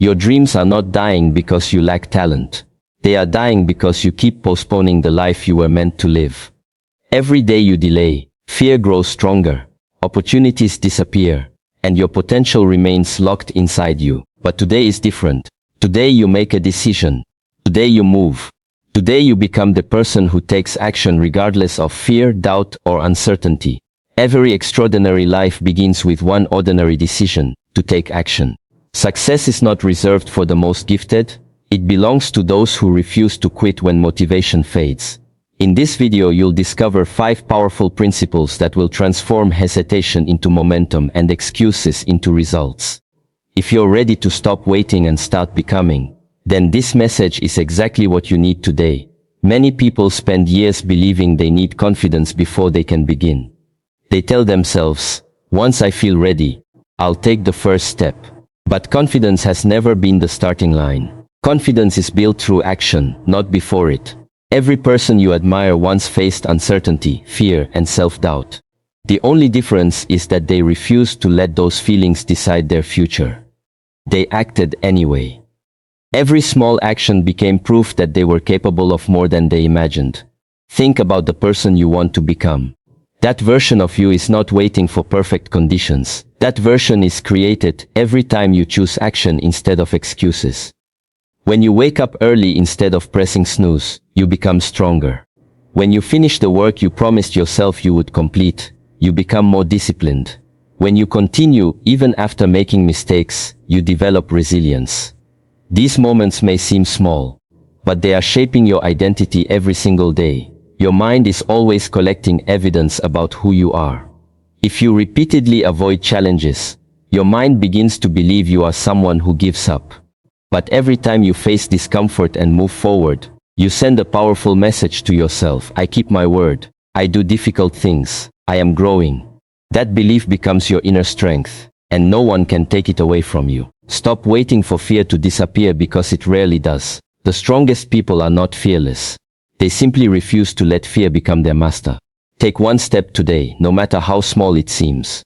Your dreams are not dying because you lack talent. They are dying because you keep postponing the life you were meant to live. Every day you delay, fear grows stronger, opportunities disappear, and your potential remains locked inside you. But today is different. Today you make a decision. Today you move. Today you become the person who takes action regardless of fear, doubt, or uncertainty. Every extraordinary life begins with one ordinary decision: to take action. Success is not reserved for the most gifted. It belongs to those who refuse to quit when motivation fades. In this video you'll discover 5 powerful principles that will transform hesitation into momentum and excuses into results. If you're ready to stop waiting and start becoming, then this message is exactly what you need today. Many people spend years believing they need confidence before they can begin. They tell themselves, once I feel ready, I'll take the first step. But confidence has never been the starting line. Confidence is built through action, not before it. Every person you admire once faced uncertainty, fear, and self-doubt. The only difference is that they refused to let those feelings decide their future. They acted anyway. Every small action became proof that they were capable of more than they imagined. Think about the person you want to become. That version of you is not waiting for perfect conditions. That version is created every time you choose action instead of excuses. When you wake up early instead of pressing snooze, you become stronger. When you finish the work you promised yourself you would complete, you become more disciplined. When you continue, even after making mistakes, you develop resilience. These moments may seem small, but they are shaping your identity every single day. Your mind is always collecting evidence about who you are. If you repeatedly avoid challenges, your mind begins to believe you are someone who gives up. But every time you face discomfort and move forward, you send a powerful message to yourself: I keep my word. I do difficult things. I am growing. That belief becomes your inner strength, and no one can take it away from you. Stop waiting for fear to disappear because it rarely does. The strongest people are not fearless. They simply refuse to let fear become their master. Take one step today, no matter how small it seems.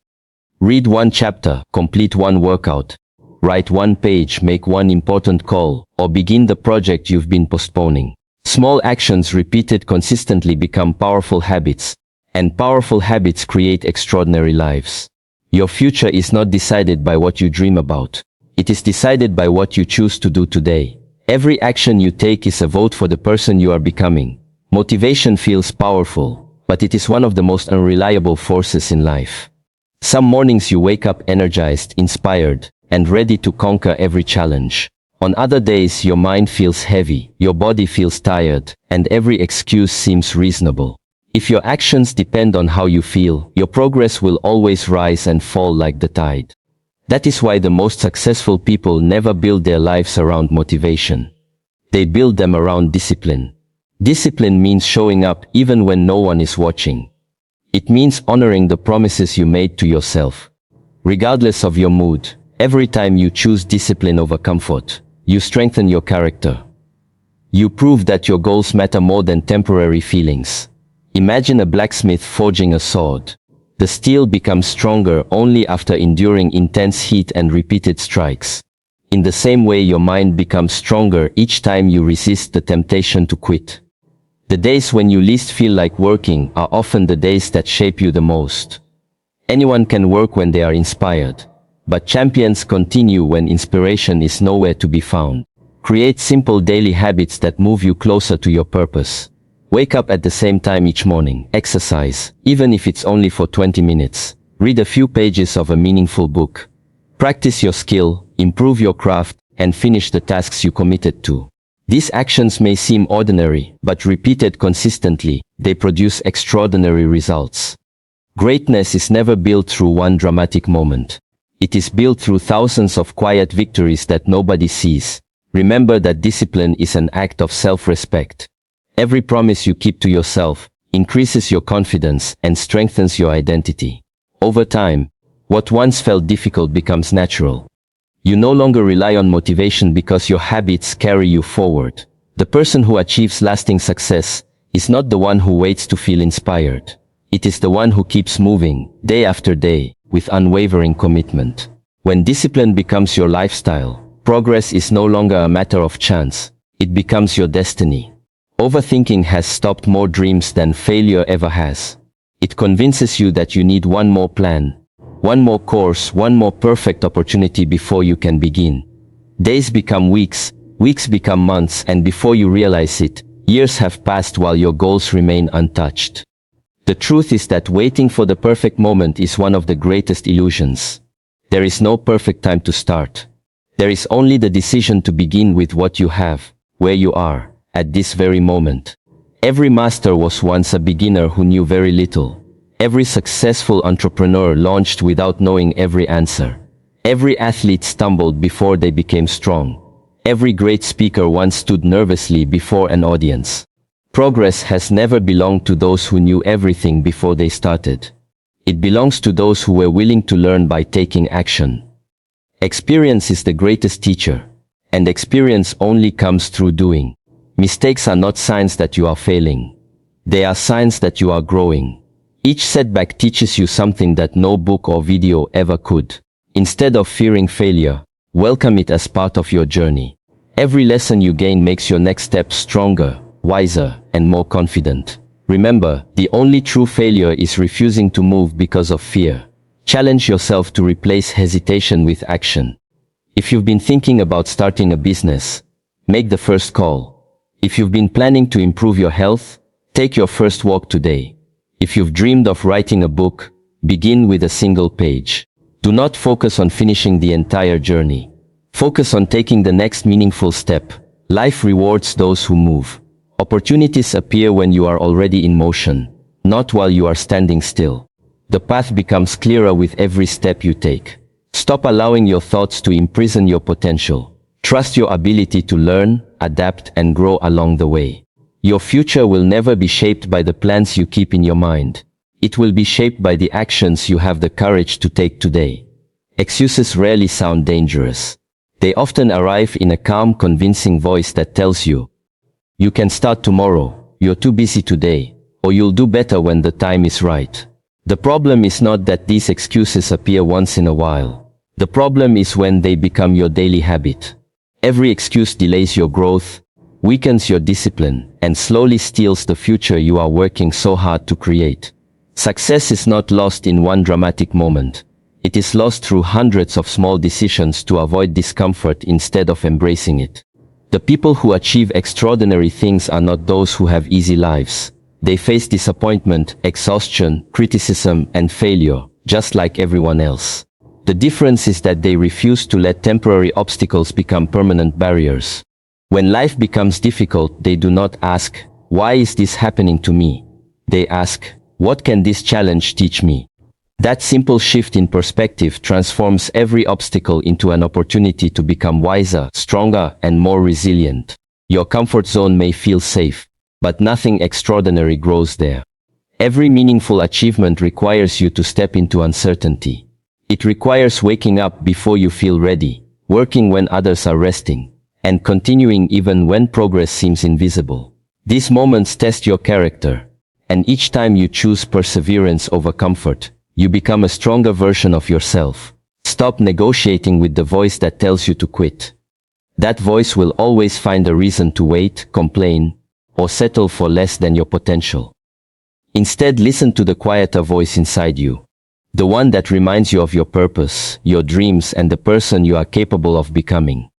Read one chapter, complete one workout, write one page, make one important call, or begin the project you've been postponing. Small actions repeated consistently become powerful habits, and powerful habits create extraordinary lives. Your future is not decided by what you dream about. It is decided by what you choose to do today. Every action you take is a vote for the person you are becoming. Motivation feels powerful, but it is one of the most unreliable forces in life. Some mornings you wake up energized, inspired, and ready to conquer every challenge. On other days your mind feels heavy, your body feels tired, and every excuse seems reasonable. If your actions depend on how you feel, your progress will always rise and fall like the tide. That is why the most successful people never build their lives around motivation. They build them around discipline. Discipline means showing up even when no one is watching. It means honoring the promises you made to yourself. Regardless of your mood, every time you choose discipline over comfort, you strengthen your character. You prove that your goals matter more than temporary feelings. Imagine a blacksmith forging a sword. The steel becomes stronger only after enduring intense heat and repeated strikes. In the same way, your mind becomes stronger each time you resist the temptation to quit. The days when you least feel like working are often the days that shape you the most. Anyone can work when they are inspired, but champions continue when inspiration is nowhere to be found. Create simple daily habits that move you closer to your purpose. Wake up at the same time each morning. Exercise, even if it's only for 20 minutes. Read a few pages of a meaningful book. Practice your skill, improve your craft, and finish the tasks you committed to. These actions may seem ordinary, but repeated consistently, they produce extraordinary results. Greatness is never built through one dramatic moment. It is built through thousands of quiet victories that nobody sees. Remember that discipline is an act of self-respect. Every promise you keep to yourself increases your confidence and strengthens your identity. Over time, what once felt difficult becomes natural. You no longer rely on motivation because your habits carry you forward. The person who achieves lasting success is not the one who waits to feel inspired. It is the one who keeps moving, day after day, with unwavering commitment. When discipline becomes your lifestyle, Progress is no longer a matter of chance. It becomes your destiny. Overthinking has stopped more dreams than failure ever has. It convinces you that you need one more plan, one more course, one more perfect opportunity before you can begin. Days become weeks, weeks become months, and before you realize it, years have passed while your goals remain untouched. The truth is that waiting for the perfect moment is one of the greatest illusions. There is no perfect time to start. There is only the decision to begin with what you have, where you are, at this very moment. Every master was once a beginner who knew very little. Every successful entrepreneur launched without knowing every answer. Every athlete stumbled before they became strong. Every great speaker once stood nervously before an audience. Progress has never belonged to those who knew everything before they started. It belongs to those who were willing to learn by taking action. Experience is the greatest teacher, and experience only comes through doing. Mistakes are not signs that you are failing. They are signs that you are growing. Each setback teaches you something that no book or video ever could. Instead of fearing failure, welcome it as part of your journey. Every lesson you gain makes your next step stronger, wiser, and more confident. Remember, the only true failure is refusing to move because of fear. Challenge yourself to replace hesitation with action. If you've been thinking about starting a business, make the first call. If you've been planning to improve your health, take your first walk today. If you've dreamed of writing a book, begin with a single page. Do not focus on finishing the entire journey. Focus on taking the next meaningful step. Life rewards those who move. Opportunities appear when you are already in motion, not while you are standing still. The path becomes clearer with every step you take. Stop allowing your thoughts to imprison your potential. Trust your ability to learn, adapt, and grow along the way. Your future will never be shaped by the plans you keep in your mind. It will be shaped by the actions you have the courage to take today. Excuses rarely sound dangerous. They often arrive in a calm, convincing voice that tells you, "You can start tomorrow, you're too busy today, or you'll do better when the time is right." The problem is not that these excuses appear once in a while. The problem is when they become your daily habit. Every excuse delays your growth, weakens your discipline, and slowly steals the future you are working so hard to create. Success is not lost in one dramatic moment. It is lost through hundreds of small decisions to avoid discomfort instead of embracing it. The people who achieve extraordinary things are not those who have easy lives. They face disappointment, exhaustion, criticism, and failure, just like everyone else. The difference is that they refuse to let temporary obstacles become permanent barriers. When life becomes difficult, they do not ask, "Why is this happening to me?" They ask, "What can this challenge teach me?" That simple shift in perspective transforms every obstacle into an opportunity to become wiser, stronger, and more resilient. Your comfort zone may feel safe, but nothing extraordinary grows there. Every meaningful achievement requires you to step into uncertainty. It requires waking up before you feel ready, working when others are resting, and continuing even when progress seems invisible. These moments test your character, and each time you choose perseverance over comfort, you become a stronger version of yourself. Stop negotiating with the voice that tells you to quit. That voice will always find a reason to wait, complain, or settle for less than your potential. Instead, listen to the quieter voice inside you, the one that reminds you of your purpose, your dreams, and the person you are capable of becoming.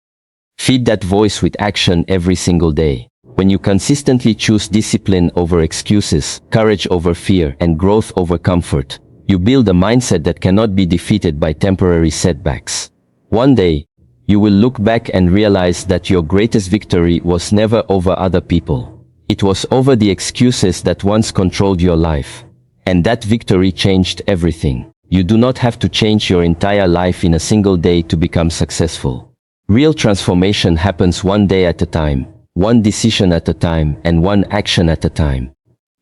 Feed that voice with action every single day. When you consistently choose discipline over excuses, courage over fear, and growth over comfort, you build a mindset that cannot be defeated by temporary setbacks. One day, you will look back and realize that your greatest victory was never over other people. It was over the excuses that once controlled your life. And that victory changed everything. You do not have to change your entire life in a single day to become successful. Real transformation happens one day at a time, one decision at a time, and one action at a time.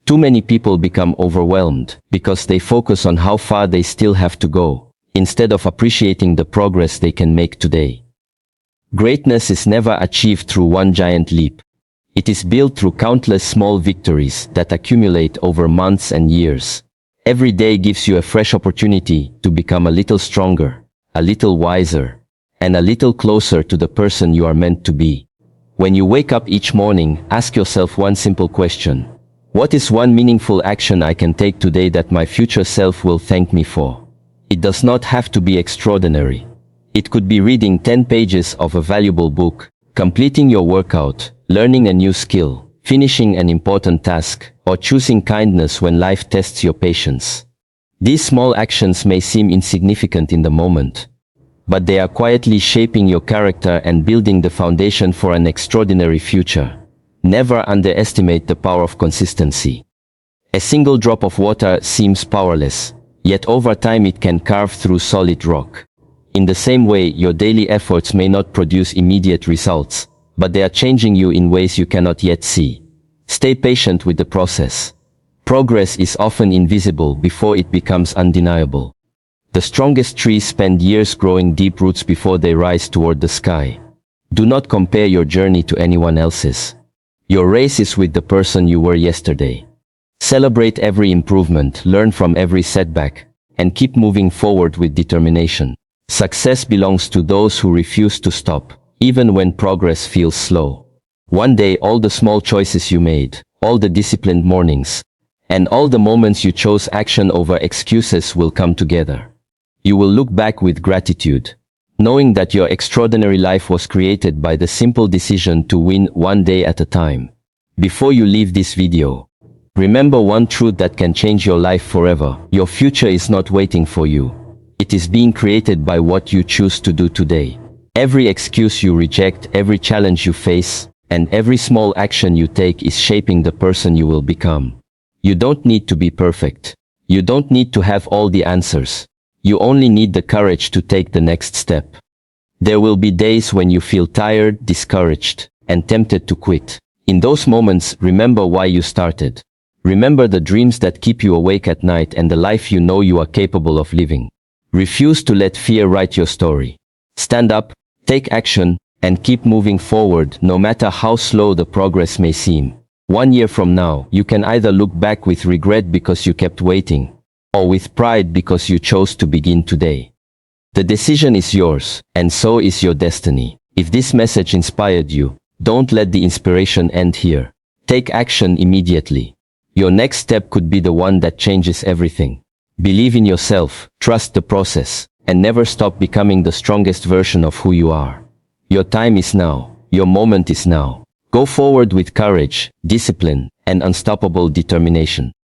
Too many people become overwhelmed because they focus on how far they still have to go, instead of appreciating the progress they can make today. Greatness is never achieved through one giant leap. It is built through countless small victories that accumulate over months and years. Every day gives you a fresh opportunity to become a little stronger, a little wiser, and a little closer to the person you are meant to be. When you wake up each morning, ask yourself one simple question. What is one meaningful action I can take today that my future self will thank me for? It does not have to be extraordinary. It could be reading 10 pages of a valuable book, completing your workout, learning a new skill, finishing an important task, or choosing kindness when life tests your patience. These small actions may seem insignificant in the moment, but they are quietly shaping your character and building the foundation for an extraordinary future. Never underestimate the power of consistency. A single drop of water seems powerless, yet over time it can carve through solid rock. In the same way, your daily efforts may not produce immediate results, but they are changing you in ways you cannot yet see. Stay patient with the process. Progress is often invisible before it becomes undeniable. The strongest trees spend years growing deep roots before they rise toward the sky. Do not compare your journey to anyone else's. Your race is with the person you were yesterday. Celebrate every improvement, learn from every setback, and keep moving forward with determination. Success belongs to those who refuse to stop, even when progress feels slow. One day, all the small choices you made, all the disciplined mornings, and all the moments you chose action over excuses will come together. You will look back with gratitude, knowing that your extraordinary life was created by the simple decision to win one day at a time. Before you leave this video, remember one truth that can change your life forever. Your future is not waiting for you. It is being created by what you choose to do today. Every excuse you reject, every challenge you face, and every small action you take is shaping the person you will become. You don't need to be perfect. You don't need to have all the answers. You only need the courage to take the next step. There will be days when you feel tired, discouraged, and tempted to quit. In those moments, remember why you started. Remember the dreams that keep you awake at night and the life you know you are capable of living. Refuse to let fear write your story. Stand up, take action, and keep moving forward no matter how slow the progress may seem. 1 year from now, you can either look back with regret because you kept waiting, or with pride because you chose to begin today. The decision is yours, and so is your destiny. If this message inspired you, don't let the inspiration end here. Take action immediately. Your next step could be the one that changes everything. Believe in yourself, trust the process, and never stop becoming the strongest version of who you are. Your time is now. Your moment is now. Go forward with courage, discipline, and unstoppable determination.